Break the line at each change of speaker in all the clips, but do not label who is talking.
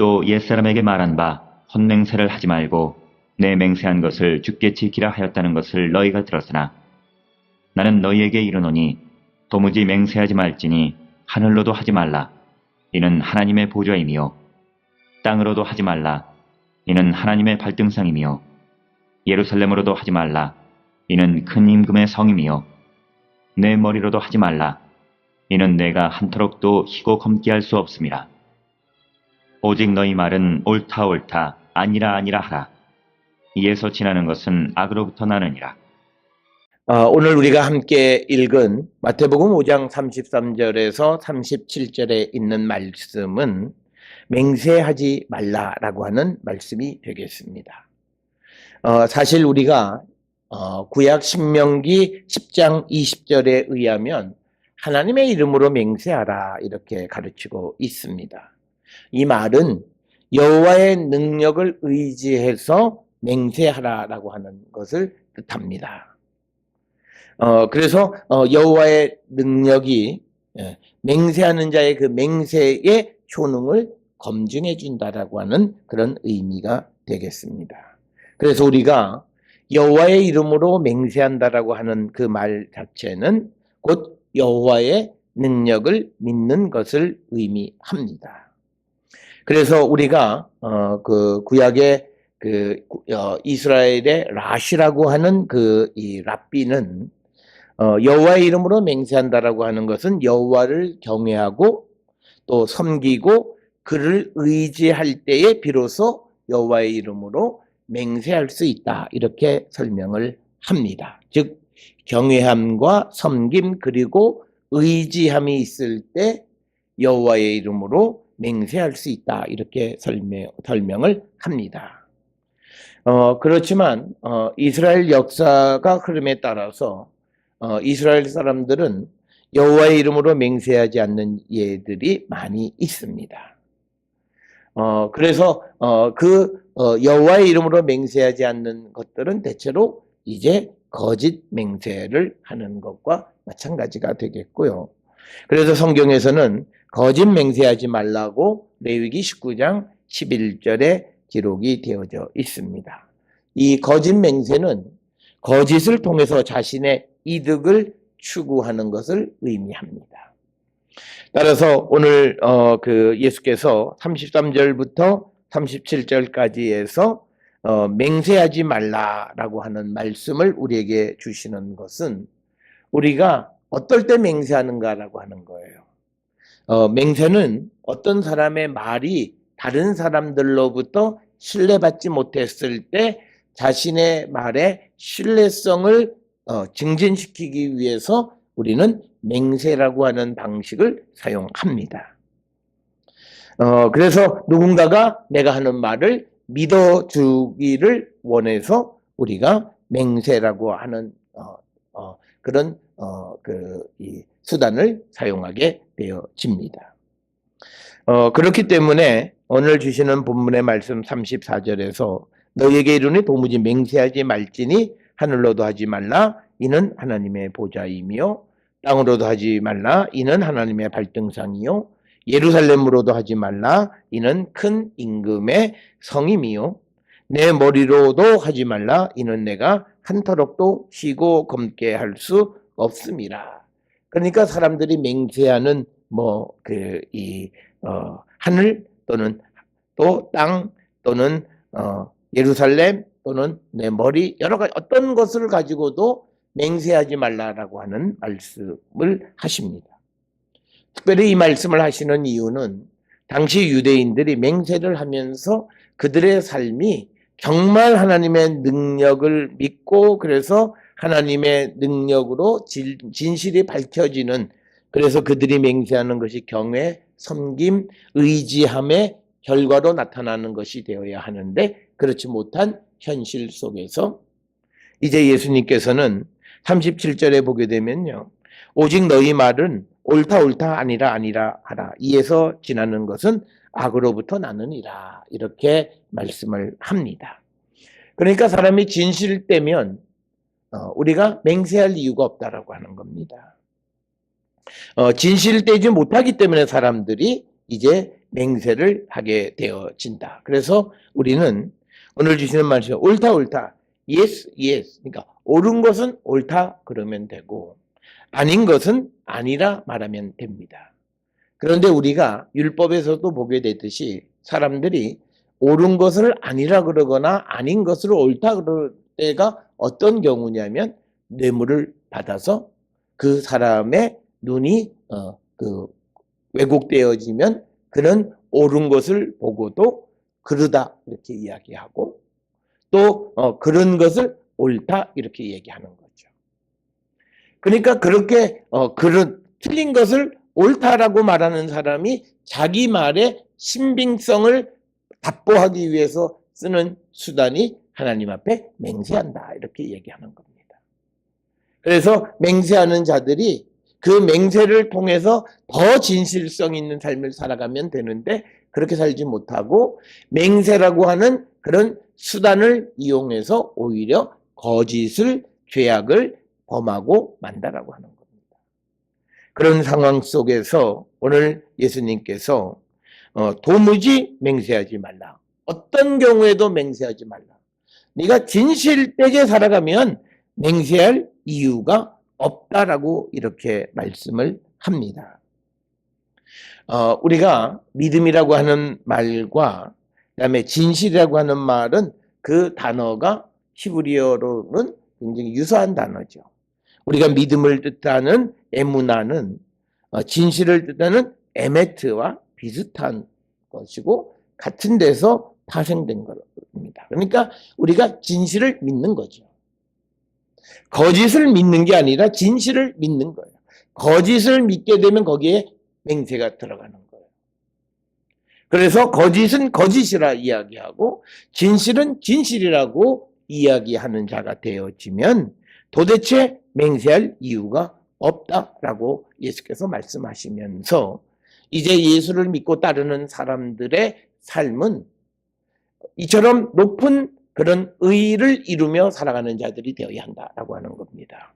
또 옛사람에게 말한 바 혼맹세를 하지 말고 내 맹세한 것을 주께 지키라 하였다는 것을 너희가 들었으나 나는 너희에게 이르노니 도무지 맹세하지 말지니 하늘로도 하지 말라. 이는 하나님의 보좌이며 땅으로도 하지 말라. 이는 하나님의 발등상이며 예루살렘으로도 하지 말라. 이는 큰 임금의 성이며 내 머리로도 하지 말라. 이는 내가 한터럭도 희고 검게 할 수 없음이라. 오직 너희 말은 옳다 옳다 아니라 아니라 하라. 이에서 지나는 것은 악으로부터 나느니라.
오늘 우리가 함께 읽은 마태복음 5장 33절에서 37절에 있는 말씀은 맹세하지 말라라고 하는 말씀이 되겠습니다. 사실 우리가 구약 신명기 10장 20절에 의하면 하나님의 이름으로 맹세하라 이렇게 가르치고 있습니다. 이 말은 여호와의 능력을 의지해서 맹세하라라고 하는 것을 뜻합니다. 그래서 여호와의 능력이 맹세하는 자의 그 맹세의 효능을 검증해 준다라고 하는 그런 의미가 되겠습니다. 그래서 우리가 여호와의 이름으로 맹세한다라고 하는 그 말 자체는 곧 여호와의 능력을 믿는 것을 의미합니다. 그래서 우리가 그 구약의 이스라엘의 라시라고 하는 이 랍비는 여호와의 이름으로 맹세한다라고 하는 것은 여호와를 경외하고 또 섬기고 그를 의지할 때에 비로소 여호와의 이름으로 맹세할 수 있다 이렇게 설명을 합니다. 즉 경외함과 섬김 그리고 의지함이 있을 때 여호와의 이름으로 맹세할 수 있다 이렇게 설명을 합니다. 그렇지만 이스라엘 역사가 흐름에 따라서 이스라엘 사람들은 여호와의 이름으로 맹세하지 않는 예들이 많이 있습니다. 그래서 여호와의 이름으로 맹세하지 않는 것들은 대체로 이제 거짓 맹세를 하는 것과 마찬가지가 되겠고요. 그래서 성경에서는 거짓 맹세하지 말라고 레위기 19장 11절에 기록이 되어져 있습니다. 이 거짓 맹세는 거짓을 통해서 자신의 이득을 추구하는 것을 의미합니다. 따라서 오늘 예수께서 33절부터 37절까지에서 맹세하지 말라라고 하는 말씀을 우리에게 주시는 것은 우리가 어떨 때 맹세하는가라고 하는 거예요. 맹세는 어떤 사람의 말이 다른 사람들로부터 신뢰받지 못했을 때 자신의 말의 신뢰성을 증진시키기 위해서 우리는 맹세라고 하는 방식을 사용합니다. 그래서 누군가가 내가 하는 말을 믿어주기를 원해서 우리가 맹세라고 하는 그런 이 수단을 사용하게 되어집니다. 그렇기 때문에 오늘 주시는 본문의 말씀 34절에서 너희에게 이르니 도무지 맹세하지 말지니 하늘로도 하지 말라 이는 하나님의 보좌이며 땅으로도 하지 말라 이는 하나님의 발등상이요 예루살렘으로도 하지 말라 이는 큰 임금의 성임이요 내 머리로도 하지 말라 이는 내가 한터럭도 쉬고 검게 할 수 없음이라. 그러니까 사람들이 맹세하는 하늘 또는 또 땅 또는 예루살렘 또는 내 머리 여러 가지 어떤 것을 가지고도 맹세하지 말라라고 하는 말씀을 하십니다. 특별히 이 말씀을 하시는 이유는 당시 유대인들이 맹세를 하면서 그들의 삶이 정말 하나님의 능력을 믿고 그래서 하나님의 능력으로 진실이 밝혀지는 그래서 그들이 맹세하는 것이 경외, 섬김, 의지함의 결과로 나타나는 것이 되어야 하는데 그렇지 못한 현실 속에서 이제 예수님께서는 37절에 보게 되면요. 오직 너희 말은 옳다 옳다 아니라 아니라 하라. 이에서 지나는 것은 악으로부터 나느니라. 이렇게 말씀을 합니다. 그러니까 사람이 진실되면 우리가 맹세할 이유가 없다라고 하는 겁니다. 진실되지 못하기 때문에 사람들이 이제 맹세를 하게 되어진다. 그래서 우리는 오늘 주시는 말씀 옳다 옳다 yes yes 그러니까 옳은 것은 옳다 그러면 되고 아닌 것은 아니라 말하면 됩니다. 그런데 우리가 율법에서도 보게 되듯이 사람들이 옳은 것을 아니라 그러거나 아닌 것을 옳다 그럴 때가 어떤 경우냐면 뇌물을 받아서 그 사람의 눈이 왜곡되어지면 그는 옳은 것을 보고도 그러다 이렇게 이야기하고 또 그런 것을 옳다 이렇게 얘기하는 거죠. 그러니까 그렇게 그런 틀린 것을 옳다라고 말하는 사람이 자기 말의 신빙성을 답보하기 위해서 쓰는 수단이 하나님 앞에 맹세한다 이렇게 얘기하는 겁니다. 그래서 맹세하는 자들이 그 맹세를 통해서 더 진실성 있는 삶을 살아가면 되는데 그렇게 살지 못하고 맹세라고 하는 그런 수단을 이용해서 오히려 거짓을 죄악을 범하고 만다라고 하는 겁니다. 그런 상황 속에서 오늘 예수님께서 도무지 맹세하지 말라. 어떤 경우에도 맹세하지 말라. 네가 진실되게 살아가면 맹세할 이유가 없다라고 이렇게 말씀을 합니다. 우리가 믿음이라고 하는 말과 그다음에 진실이라고 하는 말은 그 단어가 히브리어로는 굉장히 유사한 단어죠. 우리가 믿음을 뜻하는 에무나는 진실을 뜻하는 에메트와 비슷한 것이고 같은 데서 파생된 겁니다. 그러니까 우리가 진실을 믿는 거죠. 거짓을 믿는 게 아니라 진실을 믿는 거예요. 거짓을 믿게 되면 거기에 맹세가 들어가는 거예요. 그래서 거짓은 거짓이라 이야기하고 진실은 진실이라고 이야기하는 자가 되어지면 도대체 맹세할 이유가 없다라고 예수께서 말씀하시면서 이제 예수를 믿고 따르는 사람들의 삶은 이처럼 높은 그런 의의를 이루며 살아가는 자들이 되어야 한다라고 하는 겁니다.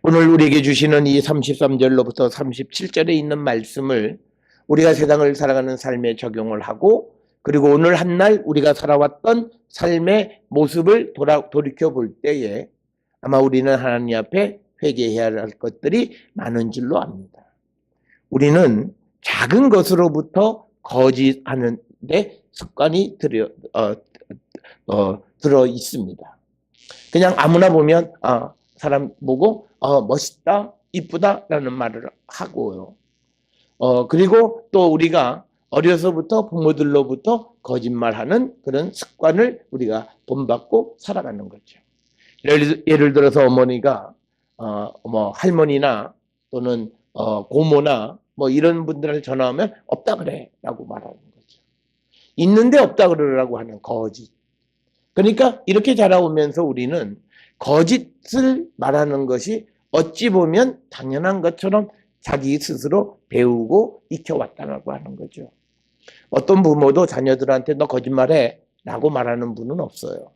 오늘 우리에게 주시는 이 33절로부터 37절에 있는 말씀을 우리가 세상을 살아가는 삶에 적용을 하고 그리고 오늘 한날 우리가 살아왔던 삶의 모습을 돌이켜 볼 때에 아마 우리는 하나님 앞에 회개해야 할 것들이 많은 줄로 압니다. 우리는 작은 것으로부터 거짓하는 데 습관이 들어 있습니다. 그냥 아무나 보면 사람 보고 멋있다, 이쁘다라는 말을 하고요. 그리고 또 우리가 어려서부터 부모들로부터 거짓말하는 그런 습관을 우리가 본받고 살아가는 거죠. 예를 들어서 어머니가 할머니나 또는 고모나 이런 분들을 전화하면 없다 그래라고 말하는 거죠. 있는데 없다 그러라고 하는 거짓. 그러니까 이렇게 자라오면서 우리는 거짓을 말하는 것이 어찌 보면 당연한 것처럼 자기 스스로 배우고 익혀왔다고 하는 거죠. 어떤 부모도 자녀들한테 너 거짓말해 라고 말하는 분은 없어요.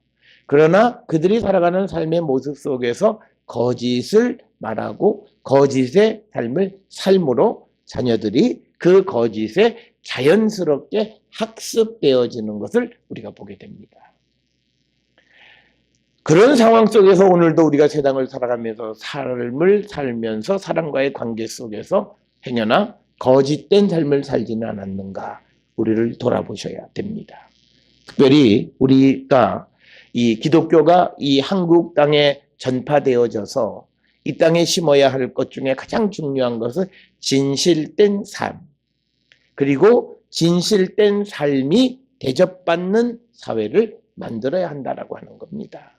그러나 그들이 살아가는 삶의 모습 속에서 거짓을 말하고 거짓의 삶을 삶으로 자녀들이 그 거짓에 자연스럽게 학습되어지는 것을 우리가 보게 됩니다. 그런 상황 속에서 오늘도 우리가 세상을 살아가면서 삶을 살면서 사람과의 관계 속에서 행여나 거짓된 삶을 살지는 않았는가 우리를 돌아보셔야 됩니다. 특별히 우리가 이 기독교가 이 한국 땅에 전파되어져서 이 땅에 심어야 할 것 중에 가장 중요한 것은 진실된 삶 그리고 진실된 삶이 대접받는 사회를 만들어야 한다라고 하는 겁니다.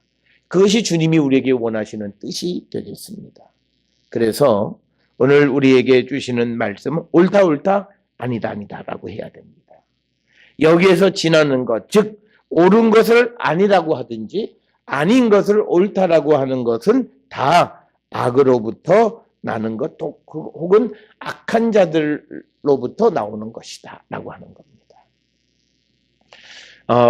그것이 주님이 우리에게 원하시는 뜻이 되겠습니다. 그래서 오늘 우리에게 주시는 말씀은 옳다 옳다 아니다 아니다라고 해야 됩니다. 여기에서 지나는 것, 즉 옳은 것을 아니라고 하든지 아닌 것을 옳다라고 하는 것은 다 악으로부터 나는 것 혹은 악한 자들로부터 나오는 것이다 라고 하는 겁니다.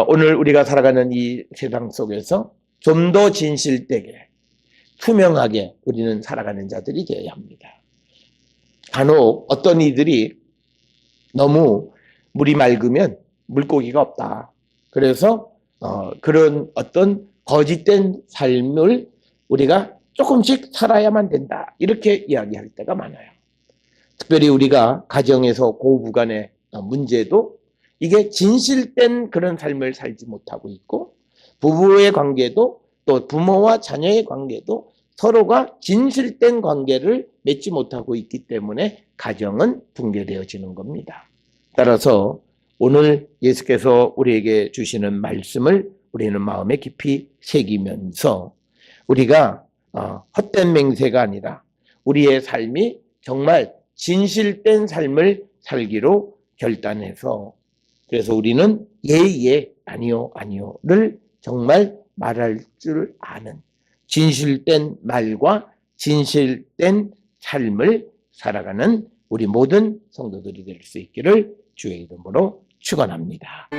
오늘 우리가 살아가는 이 세상 속에서 좀 더 진실되게 투명하게 우리는 살아가는 자들이 되어야 합니다. 간혹 어떤 이들이 너무 물이 맑으면 물고기가 없다. 그래서 그런 어떤 거짓된 삶을 우리가 조금씩 살아야만 된다. 이렇게 이야기할 때가 많아요. 특별히 우리가 가정에서 고부간의 문제도 이게 진실된 그런 삶을 살지 못하고 있고, 부부의 관계도 또 부모와 자녀의 관계도 서로가 진실된 관계를 맺지 못하고 있기 때문에 가정은 붕괴되어지는 겁니다. 따라서 오늘 예수께서 우리에게 주시는 말씀을 우리는 마음에 깊이 새기면서 우리가 헛된 맹세가 아니라 우리의 삶이 정말 진실된 삶을 살기로 결단해서, 그래서 우리는 예, 아니요, 아니요를 정말 말할 줄 아는 진실된 말과 진실된 삶을 살아가는 우리 모든 성도들이 될 수 있기를 주의 이름으로 축원합니다.